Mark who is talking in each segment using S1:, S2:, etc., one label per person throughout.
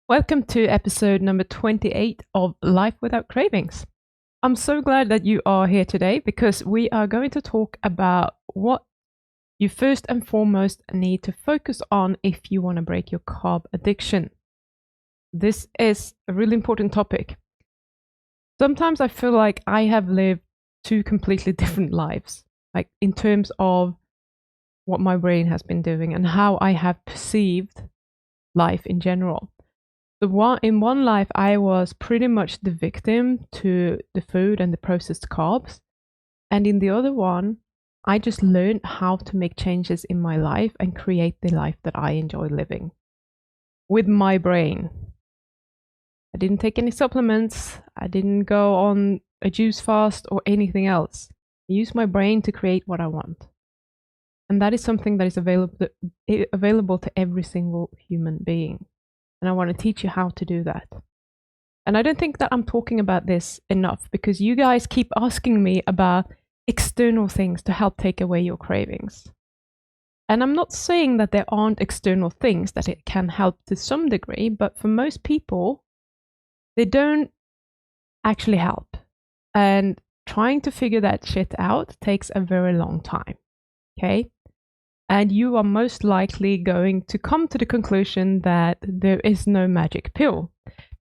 S1: Welcome to episode number 28 of Life Without Cravings. I'm so glad that you are here today because we are going to talk about what you first and foremost need to focus on if you want to break your carb addiction. This is a really important topic. Sometimes I feel like I have lived two completely different lives, like in terms of what my brain has been doing and how I have perceived life in general. In one life, I was pretty much the victim to the food and the processed carbs. And in the other one, I just learned how to make changes in my life and create the life that I enjoy living with my brain. I didn't take any supplements. I didn't go on a juice fast or anything else. I used my brain to create what I want. And that is something that is available to every single human being. And I want to teach you how to do that. And I don't think that I'm talking about this enough because you guys keep asking me about external things to help take away your cravings. And I'm not saying that there aren't external things that it can help to some degree, but for most people, they don't actually help. And trying to figure that shit out takes a very long time. Okay? And you are most likely going to come to the conclusion that there is no magic pill.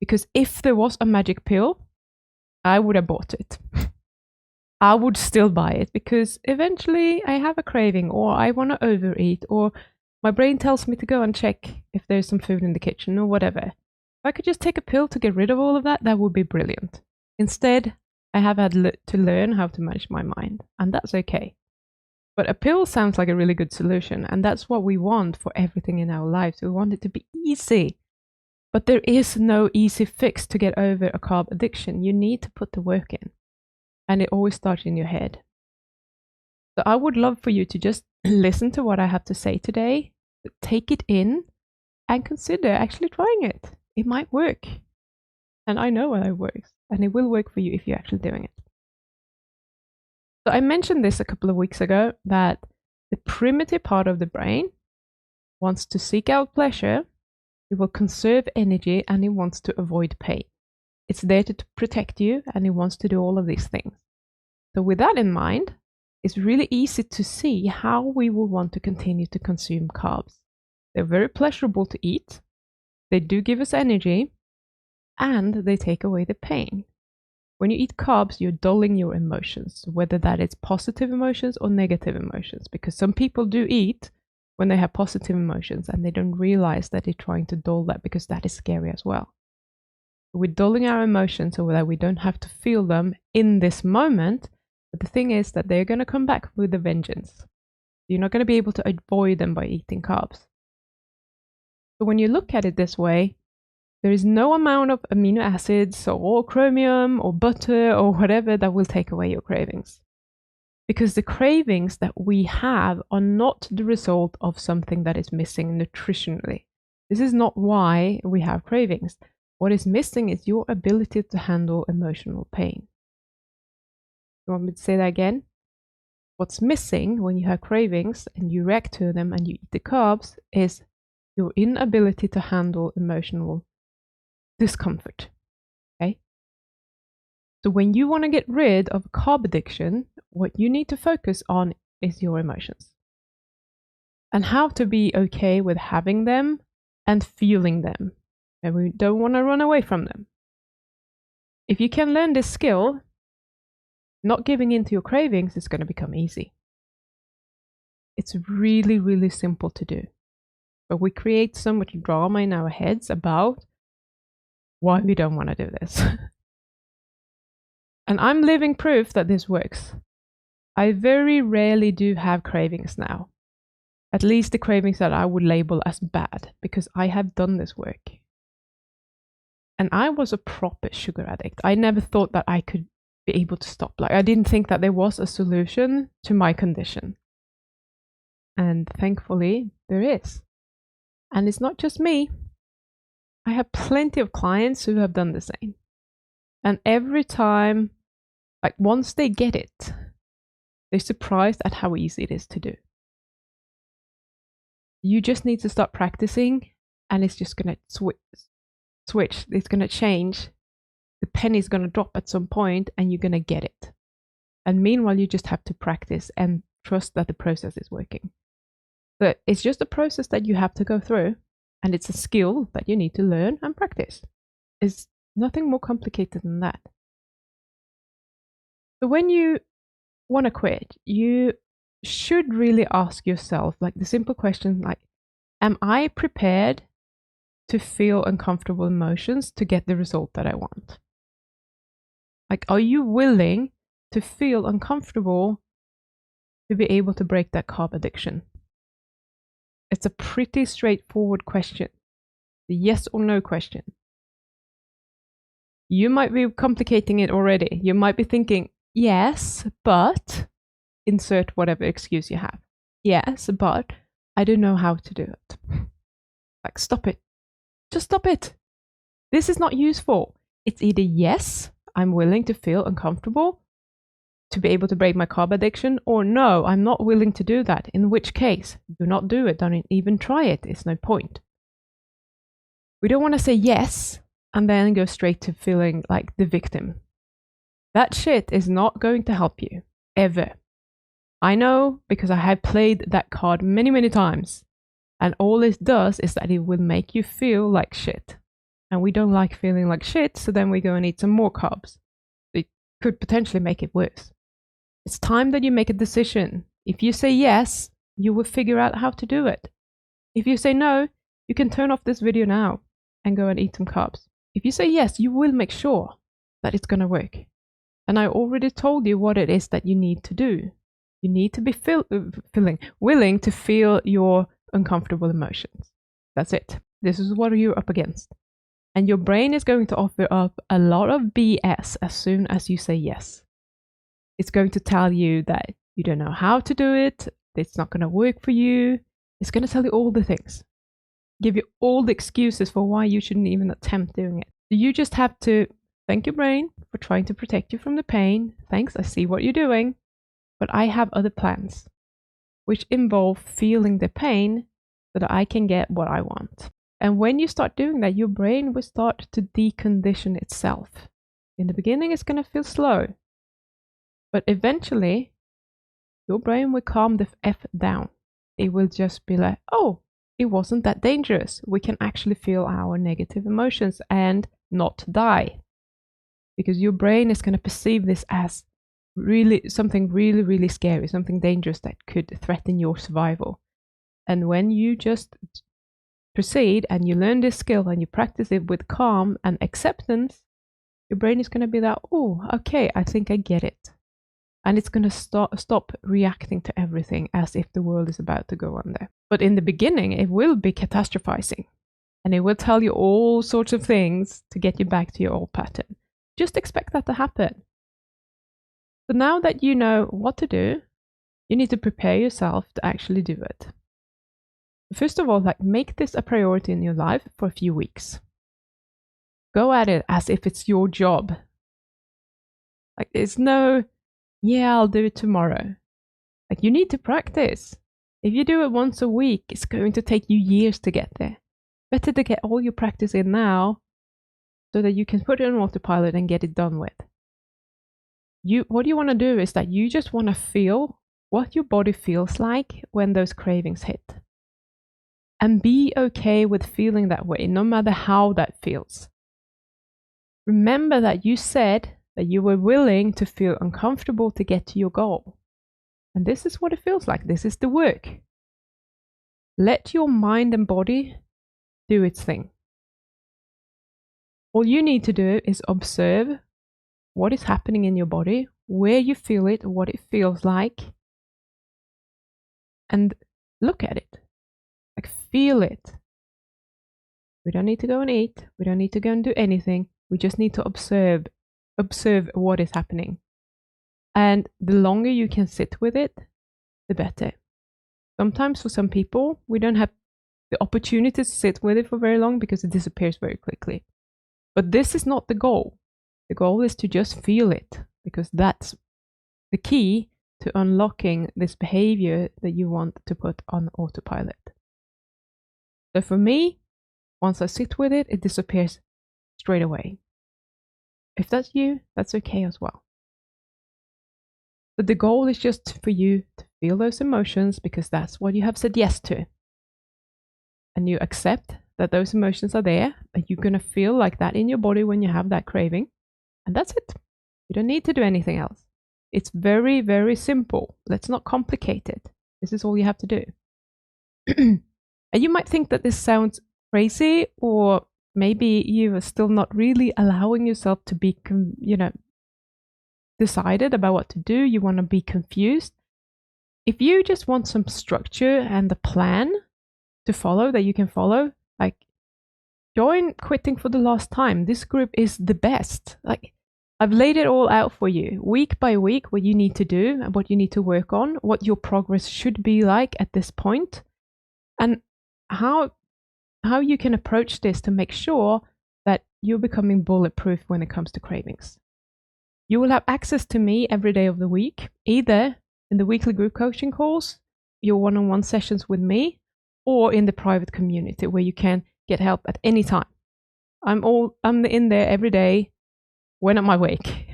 S1: Because if there was a magic pill, I would have bought it. I would still buy it because eventually I have a craving or I want to overeat or my brain tells me to go and check if there's some food in the kitchen or whatever. If I could just take a pill to get rid of all of that, that would be brilliant. Instead, I have had to learn how to manage my mind, and that's okay. But a pill sounds like a really good solution, and that's what we want for everything in our lives. We want it to be easy. But there is no easy fix to get over a carb addiction. You need to put the work in. And it always starts in your head. So I would love for you to just listen to what I have to say today, take it in, and consider actually trying it. It might work. And I know it works. And it will work for you if you're actually doing it. So I mentioned this a couple of weeks ago that the primitive part of the brain wants to seek out pleasure, it will conserve energy, and it wants to avoid pain. It's there to protect you, and it wants to do all of these things. So with that in mind, it's really easy to see how we will want to continue to consume carbs. They're very pleasurable to eat, they do give us energy, and they take away the pain. When you eat carbs, you're dulling your emotions, whether that is positive emotions or negative emotions, because some people do eat when they have positive emotions and they don't realize that they're trying to dull that because that is scary as well. We're dulling our emotions so that we don't have to feel them in this moment, but the thing is that they're going to come back with a vengeance. You're not going to be able to avoid them by eating carbs. So when you look at it this way, there is no amount of amino acids or chromium or butter or whatever that will take away your cravings. Because the cravings that we have are not the result of something that is missing nutritionally. This is not why we have cravings. What is missing is your ability to handle emotional pain. You want me to say that again? What's missing when you have cravings and you react to them and you eat the carbs is your inability to handle emotional discomfort. Okay? So when you want to get rid of carb addiction, what you need to focus on is your emotions and how to be okay with having them and feeling them. And we don't want to run away from them. If you can learn this skill, not giving in to your cravings is going to become easy. It's really, really simple to do. But we create so much drama in our heads about why we don't want to do this. And I'm living proof that this works. I very rarely do have cravings now. At least the cravings that I would label as bad, because I have done this work. And I was a proper sugar addict. I never thought that I could be able to stop. Like, I didn't think that there was a solution to my condition. And thankfully, there is. And it's not just me. I have plenty of clients who have done the same. And every time, like once they get it, they're surprised at how easy it is to do. You just need to start practicing and it's just going to switch. It's going to change. The penny's going to drop at some point and you're going to get it. And meanwhile, you just have to practice and trust that the process is working. But it's just a process that you have to go through, and it's a skill that you need to learn and practice. It's nothing more complicated than that. So when you want to quit, you should really ask yourself like the simple question like, am I prepared to feel uncomfortable emotions to get the result that I want? Like, are you willing to feel uncomfortable to be able to break that carb addiction? It's a pretty straightforward question. The yes or no question. You might be complicating it already. You might be thinking, yes, but insert whatever excuse you have. Yes, but I don't know how to do it. Like, stop it. Just stop it. This is not useful. It's either yes, I'm willing to feel uncomfortable to be able to break my carb addiction, or no, I'm not willing to do that. In which case, do not do it. Don't even try it. It's no point. We don't want to say yes and then go straight to feeling like the victim. That shit is not going to help you, ever. I know, because I have played that card many, many times. And all it does is that it will make you feel like shit. And we don't like feeling like shit, so then we go and eat some more carbs. It could potentially make it worse. It's time that you make a decision. If you say yes, you will figure out how to do it. If you say no, you can turn off this video now and go and eat some carbs. If you say yes, you will make sure that it's going to work. And I already told you what it is that you need to do. You need to be willing to feel your uncomfortable emotions. That's it. This is what you're up against. And your brain is going to offer up a lot of BS as soon as you say yes. It's going to tell you that you don't know how to do it, it's not going to work for you. It's going to tell you all the things. Give you all the excuses for why you shouldn't even attempt doing it. So you just have to thank your brain for trying to protect you from the pain. Thanks, I see what you're doing. But I have other plans, which involve feeling the pain so that I can get what I want. And when you start doing that, your brain will start to decondition itself. In the beginning, it's going to feel slow. But eventually, your brain will calm the F down. It will just be like, oh, it wasn't that dangerous. We can actually feel our negative emotions and not die. Because your brain is going to perceive this as something really, really scary, something dangerous that could threaten your survival. And when you just proceed and you learn this skill and you practice it with calm and acceptance, your brain is going to be like, oh, okay, I think I get it. And it's going to stop reacting to everything as if the world is about to go under. But in the beginning, it will be catastrophizing. And it will tell you all sorts of things to get you back to your old pattern. Just expect that to happen. So now that you know what to do, you need to prepare yourself to actually do it. First of all, make this a priority in your life for a few weeks. Go at it as if it's your job. It's no, yeah, I'll do it tomorrow. You need to practice. If you do it once a week, it's going to take you years to get there. Better to get all your practice in now so that you can put it on autopilot and get it done with. What you want to do is that you just want to feel what your body feels like when those cravings hit. And be okay with feeling that way, no matter how that feels. Remember that you said that you were willing to feel uncomfortable to get to your goal. And this is what it feels like. This is the work. Let your mind and body do its thing. All you need to do is observe what is happening in your body, where you feel it, what it feels like, and look at it. Feel it. We don't need to go and eat. We don't need to go and do anything. We just need to observe what is happening. And the longer you can sit with it, the better. Sometimes for some people, we don't have the opportunity to sit with it for very long because it disappears very quickly. But this is not the goal. The goal is to just feel it, because that's the key to unlocking this behavior that you want to put on autopilot. So for me, once I sit with it, it disappears straight away. If that's you, that's okay as well. But the goal is just for you to feel those emotions because that's what you have said yes to. And you accept that those emotions are there, and you're going to feel like that in your body when you have that craving. And that's it. You don't need to do anything else. It's very, very simple. Let's not complicate it. This is all you have to do. And you might think that this sounds crazy, or maybe you are still not really allowing yourself to be, decided about what to do. You want to be confused. If you just want some structure and a plan to follow that you can follow, like join Quitting for the Last Time. This group is the best. Like I've laid it all out for you, week by week, what you need to do and what you need to work on, what your progress should be like at this point, and how you can approach this to make sure that you're becoming bulletproof when it comes to cravings. You will have access to me every day of the week, either in the weekly group coaching calls, your one-on-one sessions with me, or in the private community where you can get help at any time. I'm in there every day when I'm awake.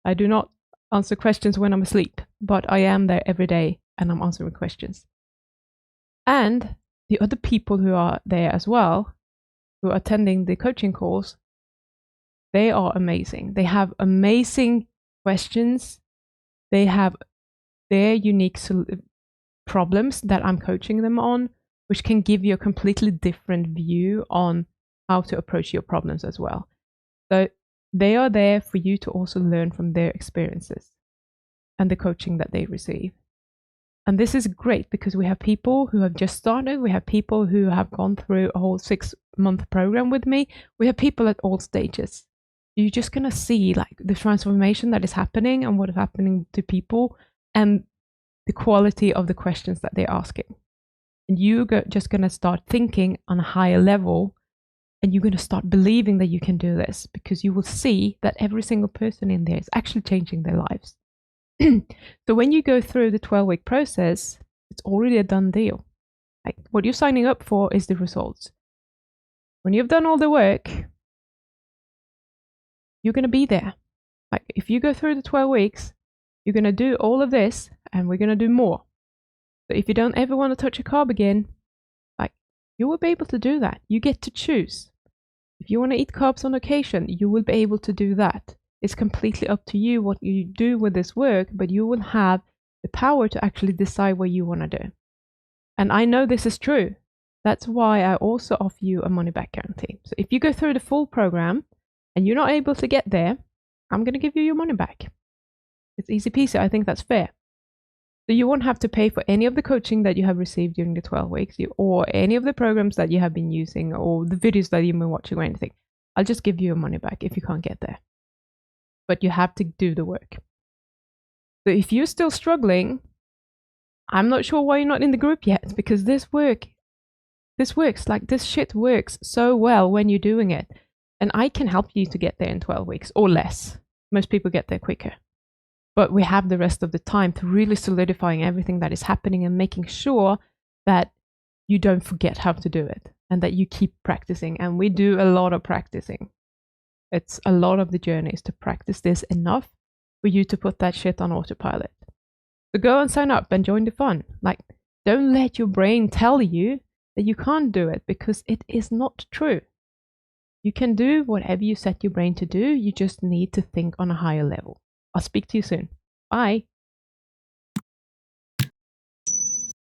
S1: I do not answer questions when I'm asleep, but I am there every day and I'm answering questions. And the other people who are there as well, who are attending the coaching calls, they are amazing. They have amazing questions. They have their unique problems that I'm coaching them on, which can give you a completely different view on how to approach your problems as well. So they are there for you to also learn from their experiences and the coaching that they receive. And this is great because we have people who have just started. We have people who have gone through a whole 6-month program with me. We have people at all stages. You're just going to see like the transformation that is happening and what is happening to people and the quality of the questions that they're asking. And you're just going to start thinking on a higher level, and you're going to start believing that you can do this because you will see that every single person in there is actually changing their lives. So when you go through the 12-week process, it's already a done deal. Like what you're signing up for is the results. When you've done all the work, you're going to be there. Like if you go through the 12 weeks, you're going to do all of this and we're going to do more. So if you don't ever want to touch a carb again, like you will be able to do that. You get to choose. If you want to eat carbs on occasion, you will be able to do that. It's completely up to you what you do with this work, but you will have the power to actually decide what you want to do. And I know this is true. That's why I also offer you a money back guarantee. So if you go through the full program and you're not able to get there, I'm going to give you your money back. It's easy peasy. I think that's fair. So you won't have to pay for any of the coaching that you have received during the 12 weeks or any of the programs that you have been using or the videos that you've been watching or anything. I'll just give you your money back if you can't get there. But you have to do the work. So if you're still struggling, I'm not sure why you're not in the group yet, because this works. Like this shit works so well when you're doing it. And I can help you to get there in 12 weeks or less. Most people get there quicker. But we have the rest of the time to really solidifying everything that is happening and making sure that you don't forget how to do it and that you keep practicing. And we do a lot of practicing. It's a lot of the journey is to practice this enough for you to put that shit on autopilot. So go and sign up and join the fun. Like, don't let your brain tell you that you can't do it, because it is not true. You can do whatever you set your brain to do. You just need to think on a higher level. I'll speak to you soon. Bye.